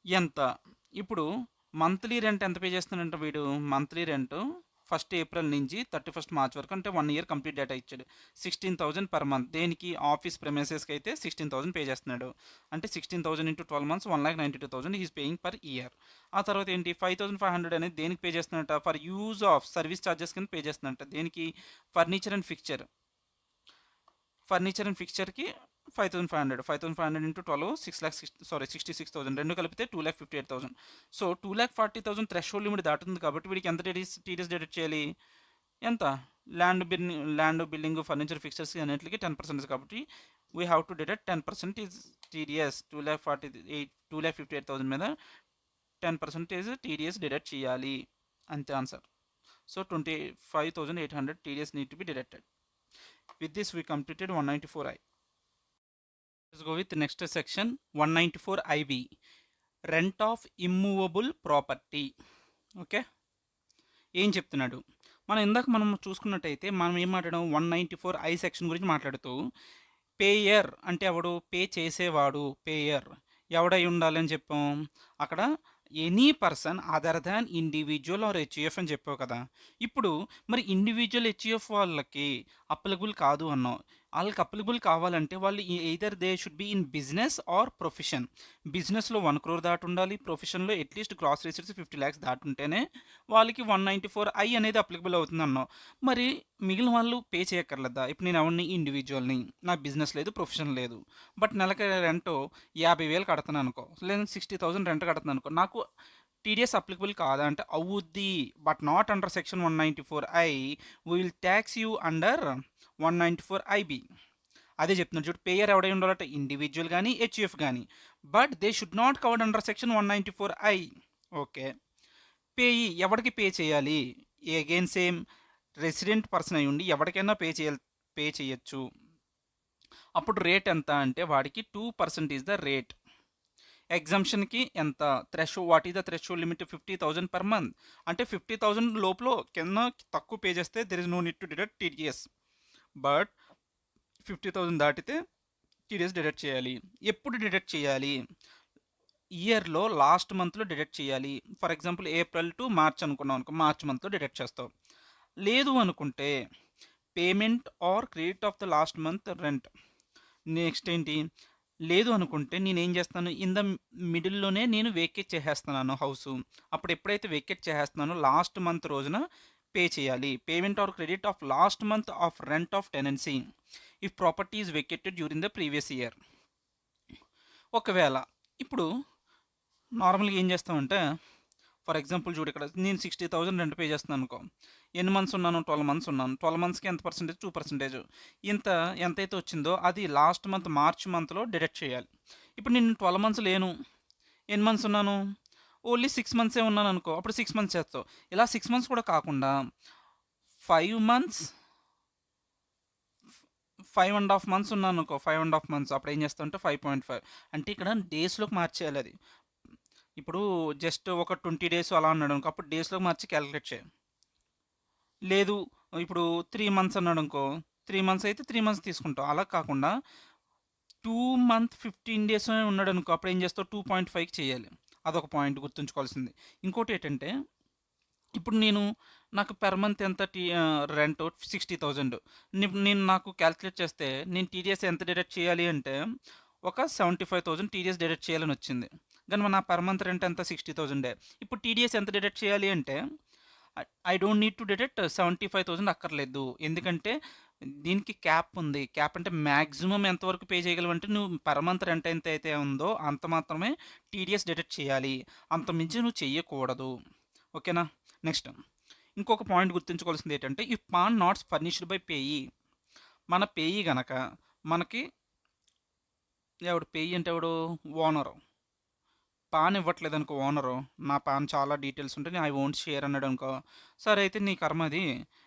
ఎంత, ఇప్పుడు మంత్లీ రెంట్ ఎంత పే చేస్తున్నాడంటే వీడు మంత్లీ రెంట్ ఫస్ట్ ఏప్రిల్ నుంచి 31st మార్చ్ వరకు, అంటే 1 ఇయర్ కంప్లీట్ డేటా ఇచ్చాడు. 16,000 పర్ మంత్. దేనికి? ఆఫీస్ ప్రెమిసెస్కి అయితే 16,000 పే చేస్తున్నాడు. అంటే 16,000 into 12 months 1,92,000 is paying per year. ఆ తర్వాత ఏంటి? 5,500 అనేది దేనికి పే చేస్తున్నట్ట? For use of service charges కింద పే చేస్తున్నట్ట. దేనికి? Furniture and fixture. Furniture and ఫిక్చర్కి 5,500 ఇంటూ 12 66,000, రెండు కలిపితే 2,58,000. సో 2,40,000 థ్రెషోల్డ్ లిమిట్ దాటుతుంది కాబట్టి వీడికి ఎంత టీడీఎస్ డెడిట్ చేయాలి? ఎంత? ల్యాండ్ బిల్డింగ్ ఫర్నిచర్ ఫిక్చర్స్ అన్నింటికి 10% కాబట్టి we have to deduct 10% is TDS. 2,58,000 మీద 10% టీడీఎస్ డిడక్ట్ చేయాలి. అంతే answer. So 25,800 TDS need to be deducted. With this we completed 194I. Let's go with next section 194IB, rent of immovable property. Okay, ఏం చెప్తున్నాడు? మనం చూసుకున్నట్టయితే మనం ఏం మాట్లాడడం? 194I సెక్షన్ గురించి మాట్లాడుతూ పేయర్ అంటే ఎవడు? పే చేసేవాడు. పేయర్ ఎవడై ఉండాలని చెప్పాం అక్కడ? Any person other than individual or HUF అని చెప్పావు కదా. ఇప్పుడు మరి ఇండివిజువల్ హెచ్యుఎఫ్ వాళ్ళకి అప్లికబుల్ కాదు అన్నావు. వాళ్ళకి అప్లికబుల్ కావాలంటే వాళ్ళు either they should be in business or profession. బిజినెస్లో 1 crore దాటి ఉండాలి, ప్రొఫెషన్లో అట్లీస్ట్ గ్రాస్ రిసీట్స్ 50 lakhs దాటి ఉంటేనే వాళ్ళకి 194I అనేది అప్లికబుల్ అవుతుంది అన్నావు. మరి మిగిలిన వాళ్ళు పే చేయక్కర్లేదా? ఇప్పుడు నేను ఎవరిని? ఇండివిజువల్ని, నాకు బిజినెస్ లేదు, ప్రొఫెషన్ లేదు, బట్ నెలకి రెంట్ 50,000 కడతాను అనుకో, లేదా 60,000 రెంట్ కడతాను అనుకో, నాకు టీడీఎస్ అప్లికబుల్ కాదా అంటే అవుద్ది, but not under section 194I. Will tax you under 194IB. అదే చెప్తున్నాడు చూడు. పేయర్ ఎవడై ఉండాలంటే ఇండివిజువల్ కానీ హెచ్యుఎఫ్ కానీ, but they should not covered under section 194I. Okay, payee ఎవరికి పే చేయాలి? అగైన్ సేమ్, రెసిడెంట్ పర్సన్ అయి ఉండి ఎవరికైనా పే చేయొచ్చు. అప్పుడు రేట్ ఎంత అంటే వాడికి 2% ఈజ్ ద రేట్. ఎగ్జామ్షన్కి ఎంత? What is the threshold limit? 50,000 per month. అంటే 50,000 లోపల కింద తక్కువ పే చేస్తే there is no need to deduct TDS. But 50,000 దాటితే టీడీఎస్ డిడక్ట్ చేయాలి. ఎప్పుడు డిడక్ట్ చేయాలి? ఇయర్లో లాస్ట్ మంత్లో డిడక్ట్ చేయాలి. For example April to March అనుకున్నాం అనుకో, మార్చ్ మంత్లో డిడక్ట్ చేస్తావు. లేదు అనుకుంటే payment or credit of the last month rent. Next ఏంటి? లేదు అనుకుంటే నేనేం చేస్తాను? ఇన్ ద మిడిల్లోనే నేను వేకేట్ చేసేస్తున్నాను హౌస్. అప్పుడు ఎప్పుడైతే వేకేట్ చేసేస్తున్నానో లాస్ట్ మంత్ రోజున పే చేయాలి. Payment or credit of last month of rent of tenancy if property is వేకేటెడ్ during the previous year. ఒకవేళ ఇప్పుడు నార్మల్గా ఏం చేస్తామంటే, ఫర్ ఎగ్జాంపుల్ చూడు, ఇక్కడ నేను 60,000 రెంట్ పే చేస్తున్నాను అనుకో. ఎన్ని మంత్స్ ఉన్నాను? 12 మంత్స్ ఉన్నాను. 12 మంత్స్కి ఎంత పర్సెంటేజ్? 2%. ఎంతైతే వచ్చిందో అది లాస్ట్ మంత్ మార్చ్ మంత్లో డిడక్ట్ చేయాలి. ఇప్పుడు నేను 12 మంత్స్ లేను. ఎన్ని మంత్స్ ఉన్నాను? ఓన్లీ 6 మంత్సే ఉన్నాను అనుకో, అప్పుడు 6 మంత్స్ చేస్తావు. ఇలా 6 మంత్స్ కూడా కాకుండా 5 మంత్స్, 5.5 మంత్స్ ఉన్నాను అనుకో, 5.5 మంత్స్, అప్పుడు ఏం చేస్తావు అంటే 5.5 అంటే ఇక్కడ డేస్లోకి మార్చేయాలి. అది ఇప్పుడు జస్ట్ ఒక 20 days అలా అన్నాడు అనుకో, అప్పుడు డేస్లో మార్చి క్యాలిక్యులేట్ చేయాలి. లేదు ఇప్పుడు 3 మంత్స్ అన్నాడు అనుకో, 3 మంత్స్ అయితే 3 మంత్స్ తీసుకుంటావు. అలా కాకుండా 2 month 15 days ఉన్నాడు అనుకో, అప్పుడు ఏం చేస్తావు? 2.5 చేయాలి. అదొక పాయింట్ గుర్తుంచుకోవాల్సింది. ఇంకోటి ఏంటంటే, ఇప్పుడు నాకు పెర్ మంత్ ఎంత రెంట్? 60,000. నాకు క్యాలిక్యులేట్ చేస్తే నేను టీడీఎస్ ఎంత డిడక్ట్ చేయాలి అంటే ఒక 75,000 టీడీఎస్ డిడక్ట్ చేయాలని వచ్చింది. కానీ నా పర్ మంత్ రెంట్ ఎంత? 60,000. ఇప్పుడు టీడీఎస్ ఎంత డిడక్ట్ చేయాలి అంటే I don't need to deduct 75,000 అక్కర్లేదు. ఎందుకంటే దీనికి క్యాప్ ఉంది. క్యాప్ అంటే మ్యాక్సిమం ఎంతవరకు పే చేయగలవు అంటే నువ్వు పర్ మంత్ రెంట్ ఎంత అయితే ఉందో అంత మాత్రమే టీడీఎస్ డిడక్ట్ చేయాలి. అంత మించి నువ్వు చెయ్యకూడదు. ఓకేనా? నెక్స్ట్ ఇంకొక పాయింట్ గుర్తుంచుకోవాల్సింది ఏంటంటే, ఈ పాన్ నాట్స్ ఫర్నిష్డ్ బై పేయి. మన పేయి గనక మనకి ఎవడు పేయి అంటే ఎవడు? ఓనరు. పాన్ ఇవ్వట్లేదు అనుకో ఓనరు, నా పాన్ చాలా డీటెయిల్స్ ఉంటాయి, ఐ వోంట్ షేర్ అన్నాడు అనుకో, సరే అయితే నీ కర్మ అది.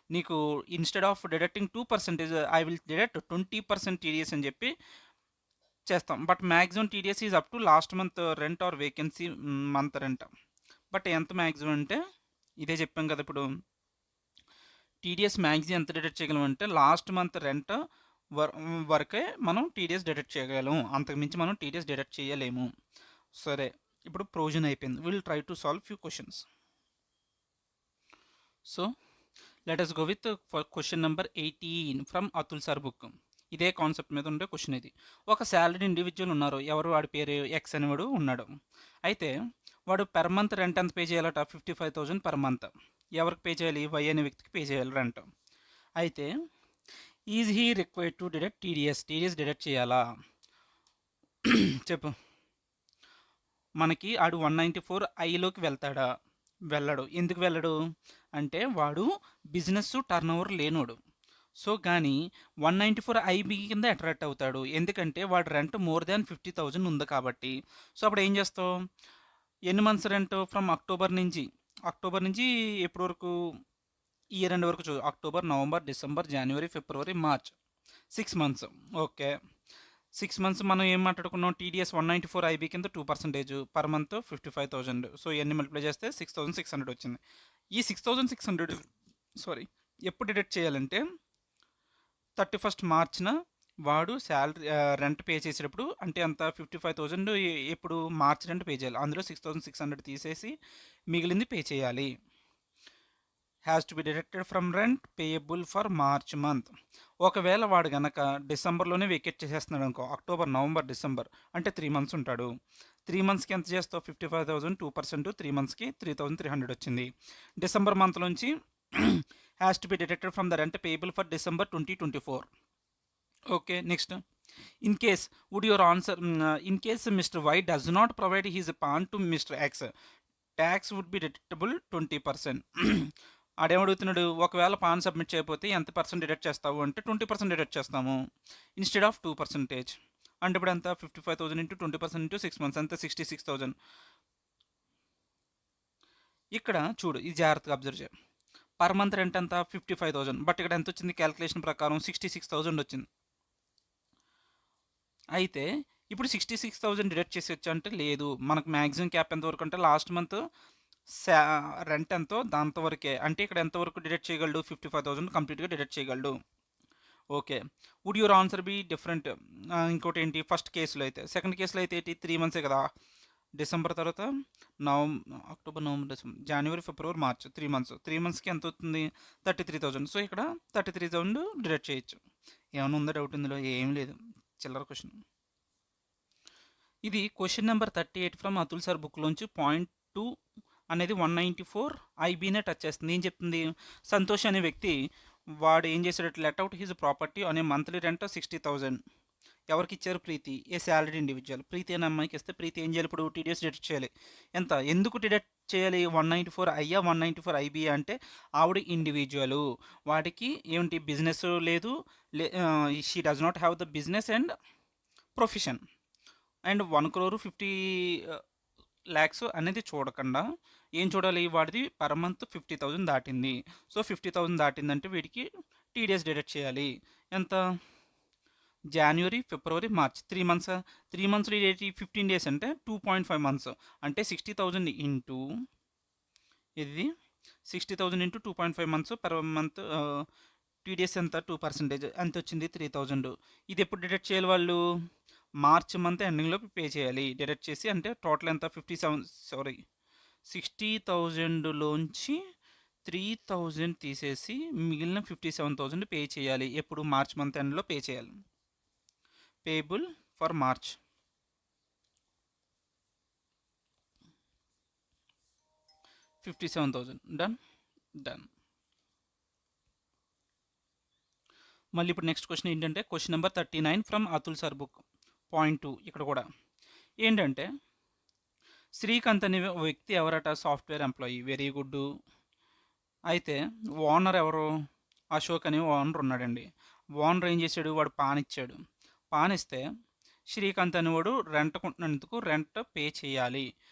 నీకు instead of deducting 2% I will deduct 20% TDS అని చెప్పి చేస్తాం. But maximum TDS is up to last month rent are vacancy month rent. But ఎంత మ్యాక్సిమం అంటే ఇదే చెప్పాం కదా, ఇప్పుడు టీడీఎస్ మ్యాక్సిమం ఎంత డిడక్ట్ చేయగలం అంటే లాస్ట్ మంత్ రెంట్ వరకే మనం టీడీఎస్ డిడక్ట్ చేయగలం. అంతకుమించి మనం టీడీఎస్ డిడక్ట్ చేయలేము. సరే, ఇప్పుడు ప్రొవిజన్ అయిపోయింది. Will try to solve few questions. So let us go with question number 18 from Atul sir book. ఇదే కాన్సెప్ట్ మీద ఉండే క్వశ్చన్ ఇది. ఒక సాలరీడ్ ఇండివిజువల్ ఉన్నారు. ఎవరు? వాడి పేరు ఎక్స్ అనేవాడు ఉన్నాడు. అయితే వాడు పెర్ మంత్ రెంట్ ఎంత పే చేయాలట? 55,000 పర్ మంత్. ఎవరికి పే చేయాలి? వై అనే వ్యక్తికి పే చేయాలి రెంట్. అయితే is he required to deduct TDS? TDS deduct చేయాలా? చెప్పు. మనకి ఆడు 194 ఐలోకి వెళ్తాడా? వెళ్ళడు. ఎందుకు వెళ్ళడు అంటే వాడు బిజినెస్ టర్న్ ఓవర్ లేనోడు. సో కానీ 194 ఐబి కింద అట్రాక్ట్ అవుతాడు. ఎందుకంటే వాడు రెంట్ మోర్ దాన్ 50,000 ఉంది కాబట్టి. సో అప్పుడు ఏం చేస్తావు? ఎన్ని మంత్స్ రెంట్? ఫ్రమ్ అక్టోబర్ నుంచి ఎప్పటి వరకు? ఇయర్ ఎండ్ వరకు చూడు. October, November, December, January, February, March, 6 months. Okay, 6 months మనం ఏం మాట్లాడుకున్నాం? టీడీఎస్ 194 ఐబీ కింద 2% పర్ మంత్ 55,000. సో ఇవన్నీ మల్టిప్లై చేస్తే 6,600 వచ్చింది. ఈ 6,600 సారీ ఎప్పుడు డిడక్ట్ చేయాలంటే 31st మార్చ్న వాడు శాలరీ రెంట్ పే చేసేటప్పుడు, అంటే అంత 55,000 ఎప్పుడు? మార్చ్ రెంట్ పే చేయాలి. అందులో 6,600 తీసేసి మిగిలింది పే చేయాలి. Has to be deducted from rent payable for March month. ఒకవేళ వాడు గనక డిసెంబర్లోనే వెకేట్ చేసేస్తున్నాడు అనుకో, అక్టోబర్, నవంబర్, డిసెంబర్, అంటే 3 మంత్స్ ఉంటాడు. 3 మంత్స్కి ఎంత చేస్తావు? 55,000 2% 3 మంత్స్కి 3,300 వచ్చింది. డిసెంబర్ మంత్ నుంచి has to be deducted from the rent payable for December 2024. Okay, next. In case would your answer in case mister Y does not provide his PAN to mister X, tax would be deductible 20%. ఆడేమడుగుతున్నాడు? ఒకవేళ PAN submit చేయకపోతే ఎంత percent deduct చేస్తావు అంటే 20% deduct చేస్తాము instead of 2%. అంటే ఇప్పుడు ఎంత? 55,000 ఇంటూ 20% ఇంటూ 6 మంత్స్ అంతే 66,000. ఇక్కడ చూడు, ఇది జాగ్రత్తగా అబ్జర్వ్ చేయ. పర్ మంత్ రెంట్ ఎంత? 55,000. బట్ ఇక్కడ ఎంత వచ్చింది? క్యాలిక్యులేషన్ ప్రకారం 66,000 వచ్చింది. అయితే ఇప్పుడు 66,000 డిడక్ట్ చేసేయచ్చు అంటే లేదు. మనకు మ్యాక్సిమం క్యాప్ ఎంతవరకు అంటే లాస్ట్ మంత్ రెంట్ ఎంతో దాంతో వరకే. అంటే ఇక్కడ ఎంతవరకు డిడక్ట్ చేయగలడు? 55,000 కంప్లీట్గా డిడక్ట్ చేయగలడు. Okay, would your answer be different? ఇంకోటి ఏంటి? ఫస్ట్ కేసులో అయితే. సెకండ్ కేసులో అయితే ఏంటి? 3 మంత్సే కదా. డిసెంబర్ తర్వాత October, November, December, January, February, March, 3 months. 3 మంత్స్కి ఎంత అవుతుంది? 33,000. సో ఇక్కడ 33,000 డిడక్ట్ చేయొచ్చు. ఏమైనా ఉందా డౌట్ ఇందులో? ఏం లేదు, చిల్లర క్వశ్చన్. ఇది question number 38 from Atul sir బుక్లోంచి. పాయింట్ 2 అనేది 194 ఐబీనే టచ్ చేస్తుంది. ఏం చెప్తుంది? సంతోష్ అనే వ్యక్తి వాడు ఏం చేశాడు? లెట్ అవుట్ హిజ్ ప్రాపర్టీ అనే మంత్లీ రెంట్ 60,000. ఎవరికి ఇచ్చారు? ప్రీతి, ఏ శాలరీ ఇండివిజువల్. ప్రీతి అనే అమ్మాయికి ఇస్తే ప్రీతి ఏం చేయాలి? ఇప్పుడు టీడీఎస్ డిడక్ట్ చేయాలి. ఎంత? ఎందుకు డిడక్ట్ చేయాలి? 194 అయ్యా 194 ఐబీ అంటే ఆవిడ ఇండివిజువల్, వాడికి ఏమిటి? బిజినెస్ లేదు, she does not have the business and profession. And 1,50,00,000 అనేది చూడకుండా ఏం చూడాలి? వాడిది పర్ మంత్ 50,000 దాటింది. సో 50,000 దాటిందంటే వీడికి టీడీఎస్ డిడక్ట్ చేయాలి. ఎంత? జనవరి, ఫిబ్రవరి, మార్చ్, 3 మంత్స్. 3 మంత్స్లో 15 డేస్ అంటే 2.5 మంత్స్. అంటే 60,000 ఇంటూ ఇది 60,000 into 2.5 months per month. TDS ఎంత? 2%. ఎంత వచ్చింది? 3,000. ఇది ఎప్పుడు డిడక్ట్ చేయాలి వాళ్ళు? మార్చ్ మంత్ ఎండింగ్లో పే చేయాలి. డిడక్ట్ చేసి అంటే టోటల్ ఎంత? 60,000లోంచి 3,000 తీసేసి మిగిలిన 57,000 పే చేయాలి. ఎప్పుడు? మార్చ్ మంత్ ఎండ్లో పే చేయాలి. Payable for March. $57,000. డన్. మళ్ళీ ఇప్పుడు నెక్స్ట్ క్వశ్చన్ ఏంటంటే question number 39 from Atul sir book. Point 2 ఇక్కడ కూడా ఏంటంటే శ్రీకాంత్ అనే వ్యక్తి ఎవరట? Software employee. Very good. అయితే ఓనర్ ఎవరు? అశోక్ అనే ఓనర్ ఉన్నాడండి. ఓనర్ ఏం చేశాడు? వాడు పానిచ్చాడు. పానిస్తే శ్రీకాంత్ అనేవాడు రెంట్ కొంటున్నందుకు రెంట్ పే చేయాలి.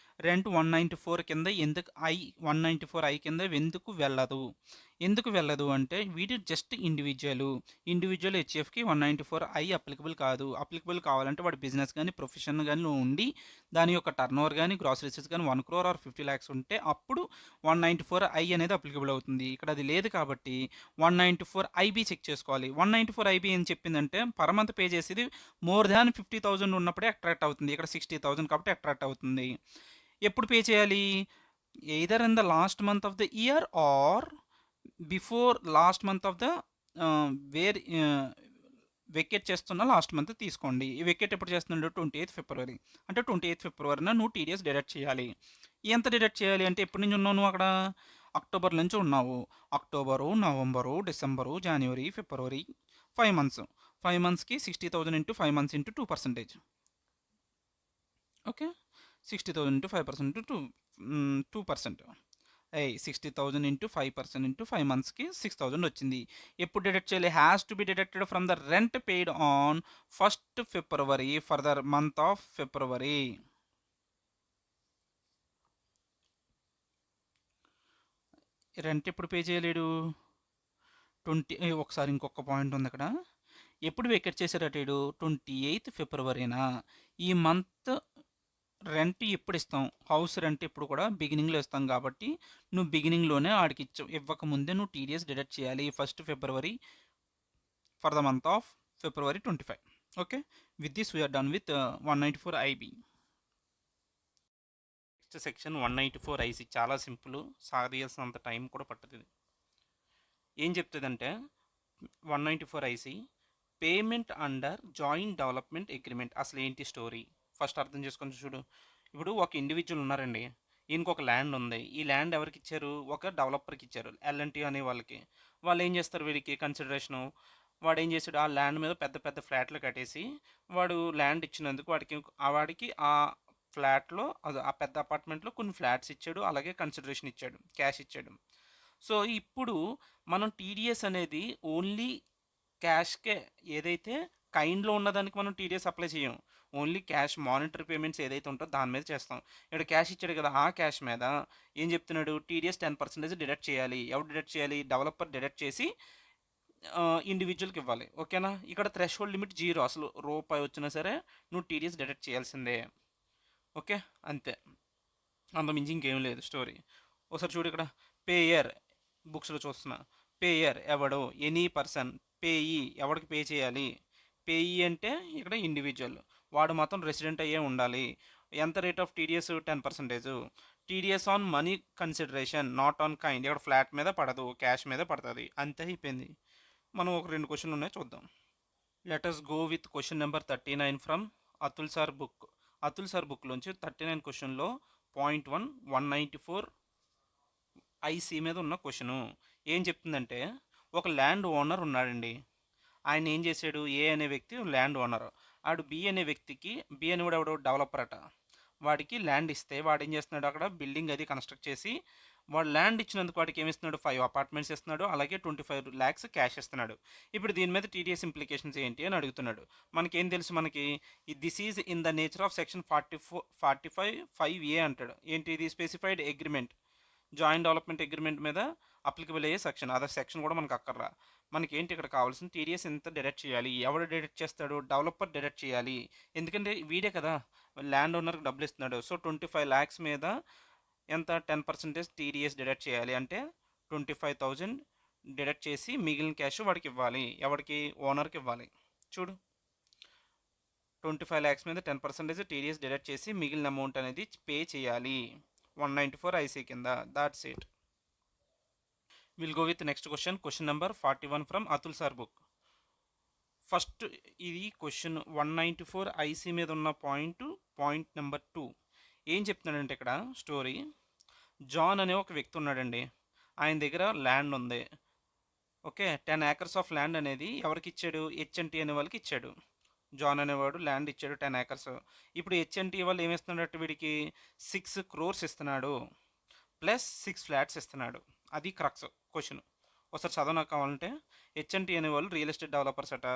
రెంట్ 194 కింద ఎందుకు 194 కింద ఎందుకు వెళ్ళదు అంటే వీడు జస్ట్ ఇండివిజువల్ హెచ్ఎఫ్కి 194 అప్లికబుల్ కాదు. అప్లికబుల్ కావాలంటే వాడు బిజినెస్ కానీ ప్రొఫెషన్ కానీ ఉండి దాని యొక్క టర్న్ ఓవర్ కానీ గ్రాస్ రిసీట్స్ కానీ 1 crore or 50 lakhs ఉంటే అప్పుడు 194 అనేది అప్లికబుల్ అవుతుంది. ఇక్కడ అది లేదు కాబట్టి 194 ఐబీ చెక్ చేసుకోవాలి. 194 ఐబీ ఏం చెప్పిందంటే పర్ మంత్ పే చేసేది మోర్ దాన్ 50,000 ఉన్నప్పుడే అట్రాక్ట్ అవుతుంది. ఇక్కడ 60,000 కాబట్టి అట్రాక్ట్ అవుతుంది. ఎప్పుడు పే చేయాలి? Either in the last month of the year are before last month of the wear vacate చేస్తున్న లాస్ట్ మంత్ తీసుకోండి. ఈ వెకేట్ ఎప్పుడు చేస్తున్నాడు? 28th ఫిబ్రవరి. అంటే 28th ఫిబ్రవరిన నువ్వు టీడీఎస్ డిడక్ట్ చేయాలి. ఎంత డిడక్ట్ చేయాలి అంటే ఎప్పటి నుంచి ఉన్నావు నువ్వు అక్కడ? అక్టోబర్ నుంచి ఉన్నావు. అక్టోబరు, నవంబరు, డిసెంబరు, జనవరి, ఫిబ్రవరి, 5 మంత్స్. 5 మంత్స్కి 60,000 into 5 months into 2%. Okay, 60,000 into 5% 2%. 60,000 into 5% into 5 మంత్స్కి 6,000 వచ్చింది. ఎప్పుడు డిడక్ట్ చేయాలి? Has to be deducted from the rent paid on 1st February for the month of February. Rent ఎప్పుడు పే చేయలేడు? 20. ఒకసారి ఇంకొక పాయింట్ ఉంది అక్కడ. ఎప్పుడు వెకేట్ చేశారట వీడు? 28th ఫిబ్రవరినా. ఈ మంత్ రెంట్ ఎప్పుడు ఇస్తాం? హౌస్ రెంట్ ఎప్పుడు కూడా బిగినింగ్లో ఇస్తాం కాబట్టి నువ్వు బిగినింగ్లోనే ఆడికి ఇవ్వకముందే నువ్వు టీడీఎస్ డిడక్ట్ చేయాలి 1st February for the month of February 25. Okay, with this we're done with 194 IB. Next section 194 IC. చాలా సింపుల్, సాగదీయాల్సినంత టైం కూడా పట్టదు. ఏం చెప్తుందంటే 194 ఐసి payment under joint development agreement. అసలు ఏంటి స్టోరీ ఫస్ట్ అర్థం చేసుకొని చూడు. ఇప్పుడు ఒక ఇండివిజువల్ ఉన్నారండి, ఈయనకు ఒక ల్యాండ్ ఉంది. ఈ ల్యాండ్ ఎవరికి ఇచ్చారు? ఒక డెవలపర్కి ఇచ్చారు, ఎల్ఎన్టీ అనే వాళ్ళకి. వాళ్ళు ఏం చేస్తారు? వీడికి కన్సిడరేషను వాడు ఏం చేశాడు? ఆ ల్యాండ్ మీద పెద్ద పెద్ద ఫ్లాట్లు కట్టేసి వాడు ల్యాండ్ ఇచ్చినందుకు వాడికి ఆ ఫ్లాట్లో ఆ పెద్ద అపార్ట్మెంట్లో కొన్ని ఫ్లాట్స్ ఇచ్చాడు, అలాగే కన్సిడరేషన్ ఇచ్చాడు, క్యాష్ ఇచ్చాడు. సో ఇప్పుడు మనం టీడీఎస్ అనేది ఓన్లీ క్యాష్కే, ఏదైతే కైండ్లో ఉన్నదానికి మనం టీడీఎస్ అప్లై చేయం. ఓన్లీ క్యాష్ మానిటరీ పేమెంట్స్ ఏదైతే ఉంటుందో దాని మీద చేస్తాం. ఇక్కడ క్యాష్ ఇచ్చాడు కదా, ఆ క్యాష్ మీద ఏం చెప్తున్నాడు? టీడీఎస్ 10% డిడక్ట్ చేయాలి. ఎవరు డిడక్ట్ చేయాలి? డెవలపర్ డిడక్ట్ చేసి ఇండివిజువల్కి ఇవ్వాలి. ఓకేనా? ఇక్కడ థ్రెష్ హోల్డ్ లిమిట్ 0. అసలు రూపాయి వచ్చినా సరే నువ్వు టీడీఎస్ డిడక్ట్ చేయాల్సిందే. ఓకే, అంతే, అంత మించి ఇంకేం లేదు స్టోరీ. ఒకసారి చూడు ఇక్కడ, పేయర్ బుక్స్లో చూస్తున్నా. పేయర్ ఎవడు? Any person. పేయి ఎవడికి పే చేయాలి? పేయి అంటే ఇక్కడ ఇండివిజువల్, వాడు మాత్రం రెసిడెంట్ అయ్యే ఉండాలి. ఎంత rate of TDS? 10%. TDS on money consideration, not on kind. ఇక్కడ ఫ్లాట్ మీద పడదు, క్యాష్ మీద పడుతుంది. అంతే అయిపోయింది. మనం ఒక 2 క్వశ్చన్లు ఉన్నాయి, చూద్దాం. Let us go with question number 39 from Atul sir book. Atul sir బుక్లోంచి 39 క్వశ్చన్లో పాయింట్ 1 194 ఐసీ మీద ఉన్న క్వశ్చను ఏం చెప్తుందంటే, ఒక ల్యాండ్ ఓనర్ ఉన్నాడండి. ఆయన ఏం చేశాడు? ఏ అనే వ్యక్తి ల్యాండ్ ఓనర్. ఆడు బి అనే వ్యక్తికి, బి అని కూడా ఎవడో డెవలపర్ అట, వాడికి ల్యాండ్ ఇస్తే వాడు ఏం చేస్తున్నాడు? అక్కడ బిల్డింగ్ అది కన్స్ట్రక్ట్ చేసి వాడు ల్యాండ్ ఇచ్చినందుకు వాడికి ఏమి ఇస్తున్నాడు? 5 అపార్ట్మెంట్స్ ఇస్తున్నాడు, అలాగే 25 lakhs క్యాష్ ఇస్తున్నాడు. ఇప్పుడు దీని మీద టీడీఎస్ ఇంప్లికేషన్స్ ఏంటి అని అడుగుతున్నాడు. మనకేం తెలుసు? మనకి this is in the nature of section 45(5)(a) అంటాడు. ఏంటి ఇది? Specified agreement, joint development agreement మీద అప్లికబుల్ అయ్యే సెక్షన్. అదే సెక్షన్ కూడా మనకు అక్కర్రా. మనకి ఏంటి ఇక్కడ కావాల్సిన? టీడీఎస్ ఎంత డిడక్ట్ చేయాలి? ఎవడు డిడక్ట్ చేస్తాడు? డెవలపర్ డిడక్ట్ చేయాలి. ఎందుకంటే వీడే కదా ల్యాండ్ ఓనర్కి డబ్బులు ఇస్తున్నాడు. సో 25 lakhs మీద ఎంత? 10% టీడీఎస్ డిడక్ట్ చేయాలి. అంటే 25,000 డిడక్ట్ చేసి మిగిలిన క్యాష్ వాడికి ఇవ్వాలి. ఎవరికి? ఓనర్కి ఇవ్వాలి. చూడు, 25 lakhs మీద 10% టీడీఎస్ డిడక్ట్ చేసి మిగిలిన అమౌంట్ అనేది పే చేయాలి 194 ఐసీ కింద. That's it. Will go with next question. Question number 41 from Atul sir book. First ఇది క్వశ్చన్ 194 ఐసీ మీద ఉన్న పాయింట్ నెంబర్ 2 ఏం చెప్తున్నాడంటే ఇక్కడ స్టోరీ. జాన్ అనే ఒక వ్యక్తి ఉన్నాడండి, ఆయన దగ్గర ల్యాండ్ ఉంది. ఓకే, 10 acres ఆఫ్ ల్యాండ్ అనేది ఎవరికి ఇచ్చాడు? హెచ్ఎన్టీ అనే వాళ్ళకి ఇచ్చాడు. జాన్ అనేవాడు ల్యాండ్ ఇచ్చాడు 10 acres. ఇప్పుడు హెచ్ఎన్టీ వాళ్ళు ఏమి ఇస్తున్నాడు? వీడికి 6 crores ఇస్తున్నాడు, ప్లస్ 6 flats ఇస్తున్నాడు. అది క్రక్స్ క్వశ్చన్. ఒకసారి చదవనా కావాలంటే. హెచ్ఎన్టీ అనేవాళ్ళు రియల్ ఎస్టేట్ డెవలపర్స్ అట.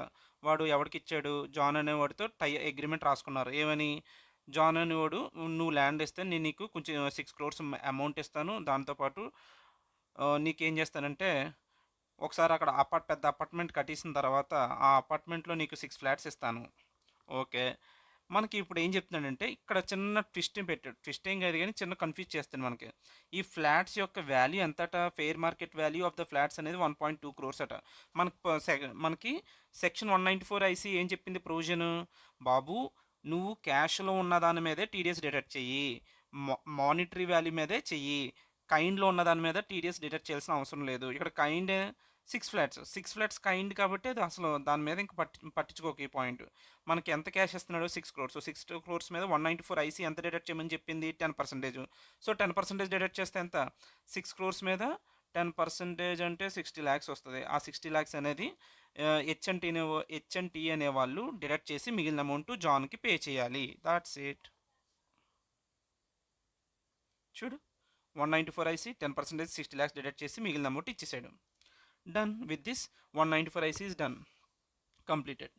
వాడు ఎవరికి ఇచ్చాడు? జాన్ అనేవాడితో అగ్రిమెంట్ రాసుకున్నారు. ఏమని? జాన్ అనేవాడు, నువ్వు ల్యాండ్ ఇస్తే నేను నీకు కొంచెం 6 crores అమౌంట్ ఇస్తాను, దాంతోపాటు నీకేం చేస్తానంటే ఒకసారి అక్కడ పెద్ద అపార్ట్మెంట్ కట్టేసిన తర్వాత ఆ అపార్ట్మెంట్లో నీకు 6 flats ఇస్తాను. ఓకే, మనకి ఇప్పుడు ఏం చెప్తున్నాడంటే ఇక్కడ చిన్న ట్విస్ట్ పెట్టాడు. ట్విస్ట్ ఏం కాదు కానీ చిన్న కన్ఫ్యూజ్ చేస్తాడు మనకి. ఈ ఫ్లాట్స్ యొక్క వాల్యూ ఎంతట? Fair market value of the flats అనేది 1.2 crores అట. మనకి సెక్షన్ 194 ఐసీ ఏం చెప్పింది ప్రొవిజన్? బాబు, నువ్వు క్యాష్లో ఉన్న దాని మీదే టీడీఎస్ డిడక్ట్ చెయ్యి, మానిటరీ వాల్యూ మీదే చెయ్యి, కైండ్లో ఉన్న దాని మీద టీడీఎస్ డిడక్ట్ చేయాల్సిన అవసరం లేదు. ఇక్కడ కైండ్ 6 ఫ్లాట్స్ కైండ్ కాబట్టి అది అసలు దాని మీద ఇంక పట్టించుకోక ఈ పాయింట్. మనకి ఎంత క్యాష్ ఇస్తున్నాడు 6 crores. 6 crores మీద 194 ఐసీ ఎంత డిడక్ట్ చేయమని చెప్పింది 10%. సో 10% డిడక్ట్ చేస్తే ఎంత 6 crores మీద 10% అంటే 60 lakhs వస్తుంది. ఆ 60 lakhs అనేది హెచ్ఎన్టీ అనే వాళ్ళు డిడక్ట్ చేసి మిగిలిన అమౌంట్ జాన్కి పే చేయాలి. That's it. చూడు 194 ఐసీ 10% 60 lakhs డిడక్ట్ చేసి మిగిలిన అమౌంట్ ఇచ్చేసాడు. Done with this 194 IC is done, completed.